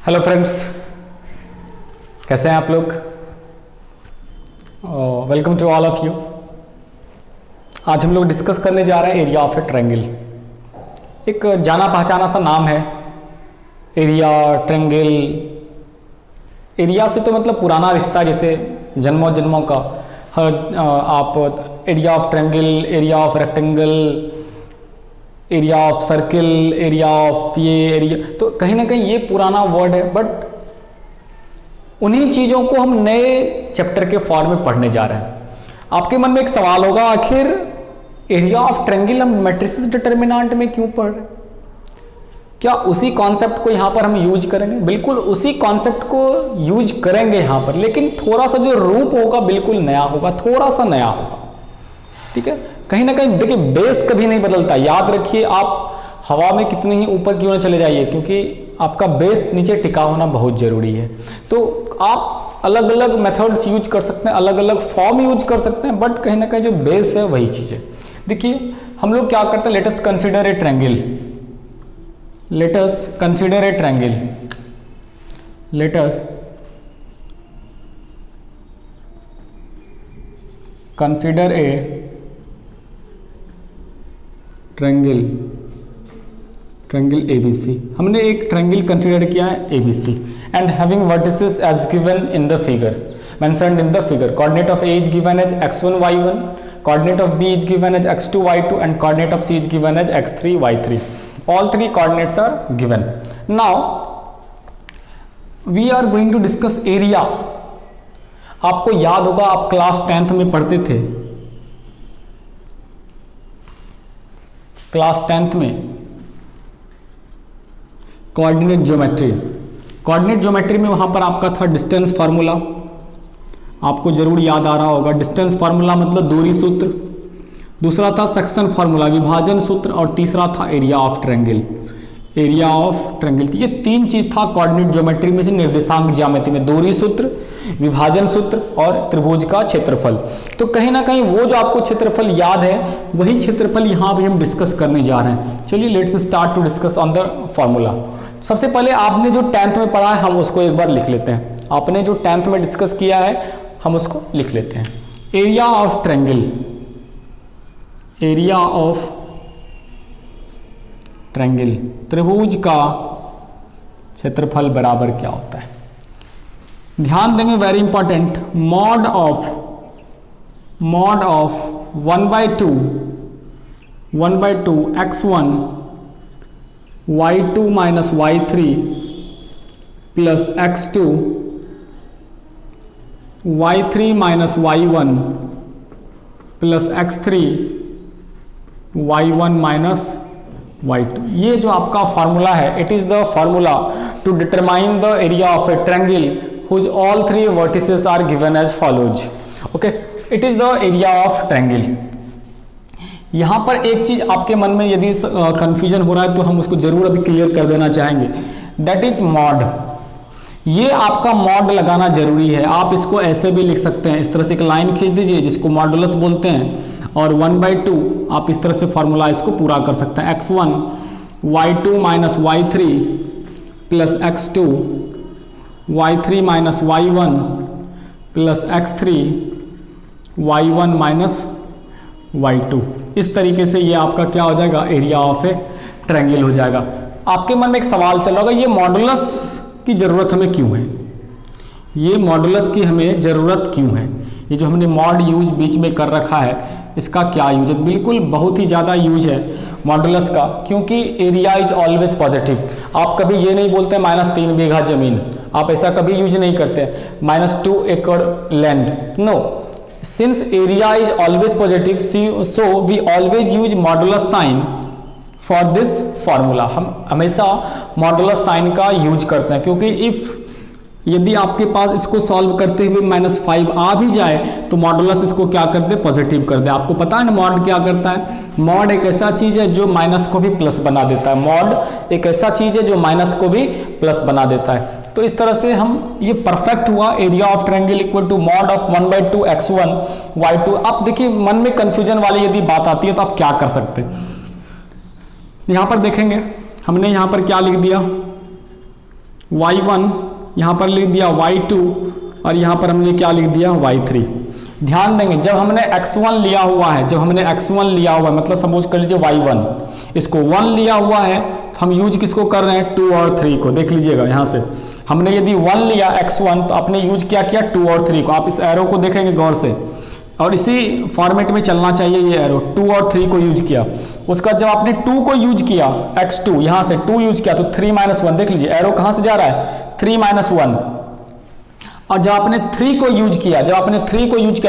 Hello friends, कैसे हैं आप लोग। Welcome to all of you. आज हम लोग डिस्कस करने जा रहे हैं एरिया ऑफ ए ट्रायंगल। एक जाना पहचाना सा नाम है एरिया, ट्रायंगल। एरिया से तो मतलब पुराना रिश्ता, जैसे जन्मों जन्मों का। आप area of triangle, area of rectangle, area of circle, area of ये एरिया, तो कहीं ना कहीं ये पुराना वर्ड है। बट उन्हीं चीज़ों को हम नए चैप्टर के फॉर्म में पढ़ने जा रहे हैं। आपके मन में एक सवाल होगा, आखिर एरिया ऑफ ट्रायंगल हम मैट्रिसेस डिटर्मिनेंट में क्यों पढ़ रहे हैं? क्या उसी कॉन्सेप्ट को यहाँ पर हम यूज करेंगे? बिल्कुल उसी कॉन्सेप्ट को यूज करेंगे यहाँ पर, लेकिन थोड़ा सा जो रूप होगा बिल्कुल नया होगा, थोड़ा सा नया होगा। ठीक है, कहीं ना कहीं देखिए बेस कभी नहीं बदलता। याद रखिए, आप हवा में कितने ही ऊपर क्यों ना चले जाइए, क्योंकि आपका बेस नीचे टिका होना बहुत जरूरी है। तो आप अलग अलग मेथड्स यूज कर सकते हैं, अलग अलग फॉर्म यूज कर सकते हैं, बट कहीं ना कहीं जो बेस है वही चीज है। देखिए हम लोग क्या करते हैं, let us consider a triangle. Let us consider a triangle. Let us consider a triangle, triangle ABC। हमने एक ट्रायंगल कंसीडर किया है ABC and having vertices as given in the figure, mentioned in the figure. Coordinate of A is given as x1 y1, coordinate of B is given as x2 y2 and coordinate of C is given as x3 y3. All three coordinates are given. Now we are going to discuss area. आपको याद होगा, आप class 10th में पढ़ते थे, class 10th में coordinate geometry. Coordinate geometry में वहां पर आपका था डिस्टेंस फार्मूला, आपको जरूर याद आ रहा होगा। डिस्टेंस फार्मूला मतलब दूरी सूत्र, दूसरा था सेक्शन फार्मूला विभाजन सूत्र, और तीसरा था area of triangle. Area of triangle, ये तीन चीज था कोऑर्डिनेट ज्योमेट्री में से, निर्देशांक ज्यामिति में दूरी सूत्र, विभाजन सूत्र और त्रिभुज का क्षेत्रफल। तो कहीं ना कहीं वो जो आपको क्षेत्रफल याद है, वही क्षेत्रफल यहाँ भी हम डिस्कस करने जा रहे हैं। चलिए let's start to discuss on the formula. सबसे पहले आपने जो 10th में पढ़ा है हम उसको एक बार लिख लेते हैं। आपने जो 10th में डिस्कस किया है हम उसको लिख लेते हैं। Area of triangle, area of triangle, त्रिभुज का क्षेत्रफल बराबर क्या होता है? ध्यान देंगे, very important, mod of 1/2 x1 y2 minus y3 plus x2 y3 minus y1 plus x3 y1 minus y2। ये जो आपका फॉर्मूला है, it is the formula to determine the area of a triangle whose all three vertices are given as follows. Okay, it is the area of triangle. यहाँ पर एक चीज आपके मन में यदि कंफ्यूजन हो रहा है तो हम उसको जरूर अभी क्लियर कर देना चाहेंगे, दैट इज मॉड। ये आपका मॉड लगाना जरूरी है। आप इसको ऐसे भी लिख सकते हैं, इस तरह से एक लाइन खींच दीजिए जिसको मॉडुलस बोलते हैं, और 1/2 आप इस तरह से फॉर्मूला इसको पूरा कर सकते हैं। x1 y2 minus y3 plus x2 y3 minus y1 plus x3 y1 minus y2। इस तरीके से ये आपका क्या हो जाएगा, एरिया ऑफ ए ट्रायंगल हो जाएगा। आपके मन में एक सवाल चल रहा होगा, ये मॉडुलस की जरूरत हमें क्यों है? ये मॉडुलस की हमें जरूरत क्यों है? ये जो हमने मॉड यूज बीच में कर रखा है, इसका क्या यूज है? बिल्कुल बहुत ही ज़्यादा यूज है मॉडुलस का, क्योंकि एरिया इज ऑलवेज पॉजिटिव। आप कभी ये नहीं बोलते -3 बीघा जमीन, आप ऐसा कभी यूज नहीं करते। -2 एकड़ land, no. Since area is always positive, so we always use modulus sign for this formula. हम हमेशा मॉडुलस साइन का यूज करते हैं, क्योंकि इफ यदि आपके पास इसको सॉल्व करते हुए -5 आ भी जाए तो मॉडुलस इसको क्या कर दे, पॉजिटिव कर दे। आपको पता है ना मॉड क्या करता है? मॉड एक ऐसा चीज है जो माइनस को भी प्लस बना देता है। मॉड एक ऐसा चीज है जो माइनस को भी प्लस बना देता है। तो इस तरह से हम, ये परफेक्ट हुआ area of triangle equal to mod of 1/2 x1 y2। अब देखिए मन में कंफ्यूजन वाली यदि बात आती है तो आप क्या कर सकते हैं? यहां पर देखेंगे हमने यहां पर क्या लिख दिया, y1, यहाँ पर लिख दिया y2 और यहाँ पर हमने क्या लिख दिया y3। ध्यान देंगे जब हमने x1 लिया हुआ है, मतलब सपोज कर लीजिए y1, इसको 1 लिया हुआ है तो हम यूज किसको कर रहे हैं, 2 और 3 को। देख लीजिएगा यहाँ से हमने यदि 1 लिया x1 तो आपने यूज क्या किया 2 और 3 को। आप इस एरो को देखेंगे गौर से और इसी फॉर्मेट में चलना चाहिए, ये एरो 2 और 3 को यूज किया। उसका जब आपने 2 को यूज किया x2, यहाँ से 2 यूज किया तो 3 - 1, देख लीजिए एरो कहाँ से जा रहा है 3 - 1। और जब आपने 3 को यूज किया,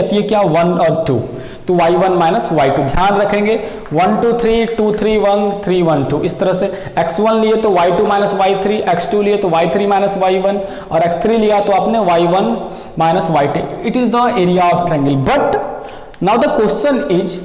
तो ये क्या 1 और 2, तो y1 - y2। ध्यान रखेंगे 1 2 3 2 3 1 3 1 2, इस तरह से x1 लिए तो y2 - y3, x2 लिए तो y3 - y1 और x3 लिया तो आपने y1 - y2। It is the area of triangle. But now the question is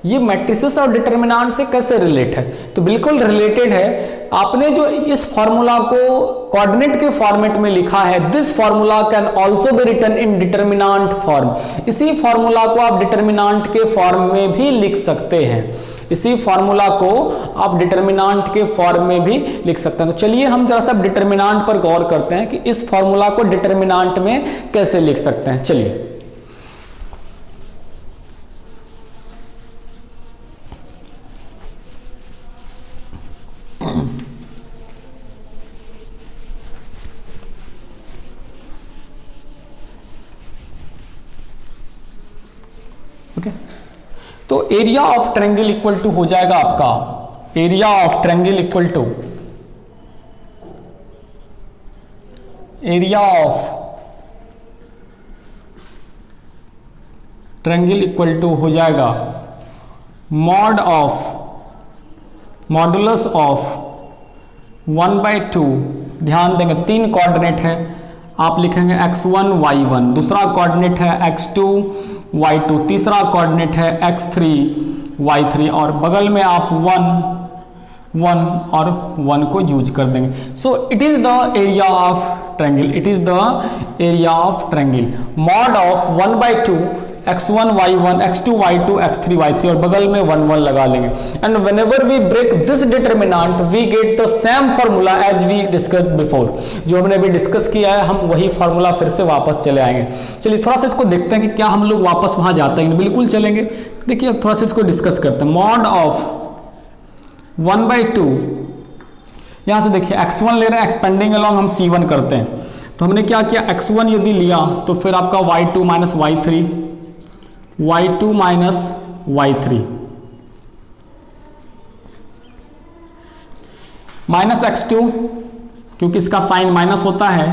ये मैट्रिसेस और डिटर्मिनेंट से कैसे रिलेट है, तो बिल्कुल रिलेटेड है। आपने जो इस फॉर्मूला को कोऑर्डिनेट के फॉर्मेट में लिखा है, this formula can also be written in determinant form. इसी फॉर्मूला को आप डिटर्मिनेंट के फॉर्म में भी लिख सकते हैं, इसी फॉर्मूला को आप डिटर्मिनेंट के फॉर्म में भी लिख सकते हैं। तो चलिए हम जरा सा डिटर्मिनेंट पर गौर करते हैं कि इस फॉर्मूला को डिटर्मिनेंट में कैसे लिख सकते हैं। चलिए ओके, तो area of triangle equal to हो जाएगा आपका, area of triangle equal to area of triangle equal to हो जाएगा मॉडुलस ऑफ 1/2। ध्यान देंगे 3 कोऑर्डिनेट है, आप लिखेंगे x1 y1, दूसरा कोऑर्डिनेट है x2 y2, तीसरा कोऑर्डिनेट है x3 y3 और बगल में आप 1 और 1 को यूज कर देंगे। So it is the area of triangle, mod of 1/2 x1 y1 x2 y2 x3 y3 और बगल में 1 1 लगा लेंगे। And whenever we break this determinant we get the same formula as we discussed before. जो हमने अभी डिस्कस किया है हम वही फॉर्मूला फिर से वापस चले आएंगे। चलिए थोड़ा सा इसको देखते हैं कि क्या हम लोग वापस वहां जाते हैं। बिल्कुल चलेंगे। देखिए अब थोड़ा सा इसको डिस्कस करते हैं। मॉड ऑफ 1/2, यहां से देखिए x1 ले रहे हैं, एक्सपेंडिंग अलोंग हम c1 करते हैं। तो हमने क्या किया, x1 यदि लिया तो फिर आपका y2 - y3 y2 - y3 -x2, क्योंकि इसका साइन माइनस होता है,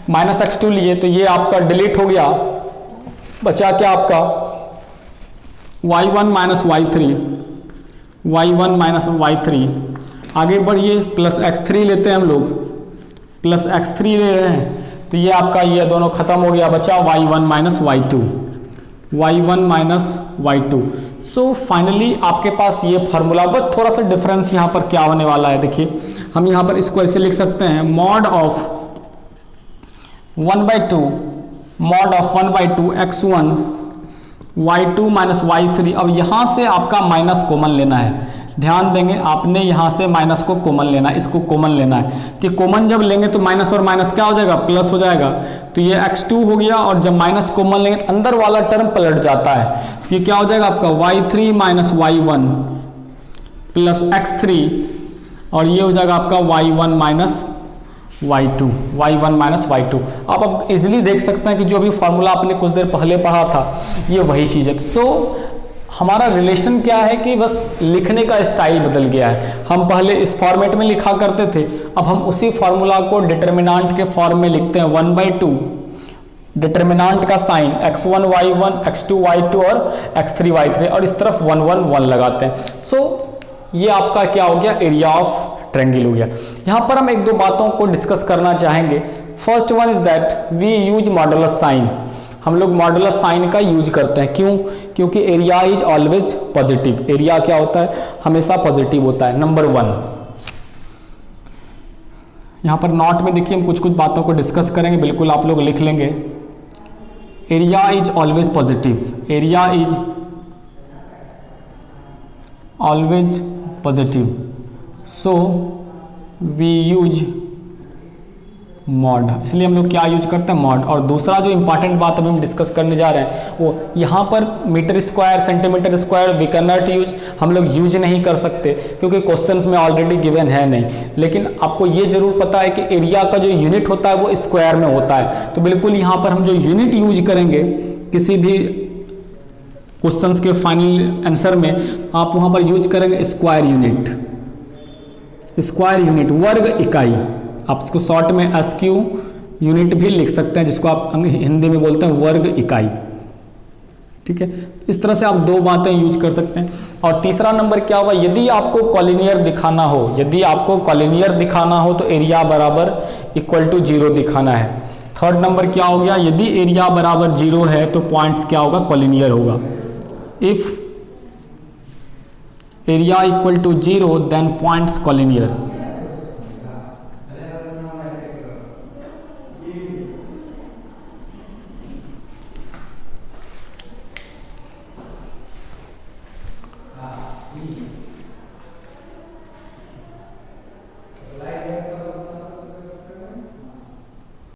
-x2 लिए तो ये आपका डिलीट हो गया, बचा क्या आपका y1 - y3 आगे बढ़िए प्लस x3 लेते हैं हम लोग, प्लस x3 ले रहे हैं तो ये आपका ये दोनों खत्म हो गया, बचा y1 - y2। सो फाइनली आपके पास ये फॉर्मूला, बस थोड़ा सा डिफरेंस यहाँ पर क्या होने वाला है। देखिए हम यहाँ पर इसको ऐसे लिख सकते हैं, mod of 1/2 x1 y2 - y3। अब यहाँ से आपका माइनस कॉमन लेना है। ध्यान देंगे आपने यहाँ से माइनस को कॉमन लेना है, इसको कॉमन लेना है। तो कॉमन जब लेंगे तो माइनस और माइनस क्या हो जाएगा, प्लस हो जाएगा। तो ये x2 हो गया और जब माइनस कॉमन लेंगे तो अंदर वाला टर्म पलट जाता है। तो ये क्या हो जाएगा आपका y3 - y1 प्लस x3 और ये हो जाएगा आपका y1 - y2। आप अब इजीली देख सकते हैं कि जो अभी फॉर्मूला आपने कुछ देर पहले पढ़ा था ये वही चीज़ है। सो हमारा रिलेशन क्या है कि बस लिखने का स्टाइल बदल गया है। हम पहले इस फॉर्मेट में लिखा करते थे, अब हम उसी फॉर्मूला को डिटर्मिनेंट के फॉर्म में लिखते हैं। 1/2 डिटर्मिनेंट का sign x1 y1 x2 y2 और x3 y3 और इस तरफ 1 1 1 लगाते हैं। सो ये आपका क्या हो गया, एरिया ऑफ ट्रायंगल हो गया। यहाँ पर हम एक दो बातों को डिस्कस करना चाहेंगे। First one is that we use modulus sign. हम लोग मॉडुलस साइन का यूज करते हैं, क्यों? क्योंकि area is always positive. Area क्या होता है, हमेशा पॉजिटिव होता है। नंबर 1, यहाँ पर नोट में देखिए हम कुछ कुछ बातों को डिस्कस करेंगे, बिल्कुल आप लोग लिख लेंगे। Area is always positive, area is always positive, so we use mod, इसलिए हम लोग क्या यूज करते हैं, मॉड। और दूसरा जो इंपॉर्टेंट बात अभी हम डिस्कस करने जा रहे हैं वो यहाँ पर metre square, centimetre square we can not use, हम लोग यूज नहीं कर सकते क्योंकि क्वेश्चंस में ऑलरेडी गिवन है नहीं। लेकिन आपको ये जरूर पता है कि एरिया का जो यूनिट होता है वो स्क्वायर में होता है, तो बिल्कुल यहाँ पर हम जो यूनिट यूज करेंगे किसी भी क्वेश्चंस के फाइनल आंसर में, आप वहाँ पर यूज करेंगे स्क्वायर यूनिट, स्क्वायर यूनिट वर्ग इकाई। आप इसको शॉर्ट में एसक्यू यूनिट भी लिख सकते हैं, जिसको आप हिंदी में बोलते हैं वर्ग इकाई। ठीक है, इस तरह से आप दो बातें यूज कर सकते हैं। और तीसरा नंबर क्या होगा, यदि आपको कॉलिनियर दिखाना हो, यदि आपको कॉलिनियर दिखाना हो तो एरिया बराबर इक्वल टू 0 दिखाना है। थर्ड नंबर क्या हो गया, यदि एरिया बराबर 0 है तो पॉइंट्स क्या होगा, कॉलिनियर होगा। If area equal to 0 then points collinear.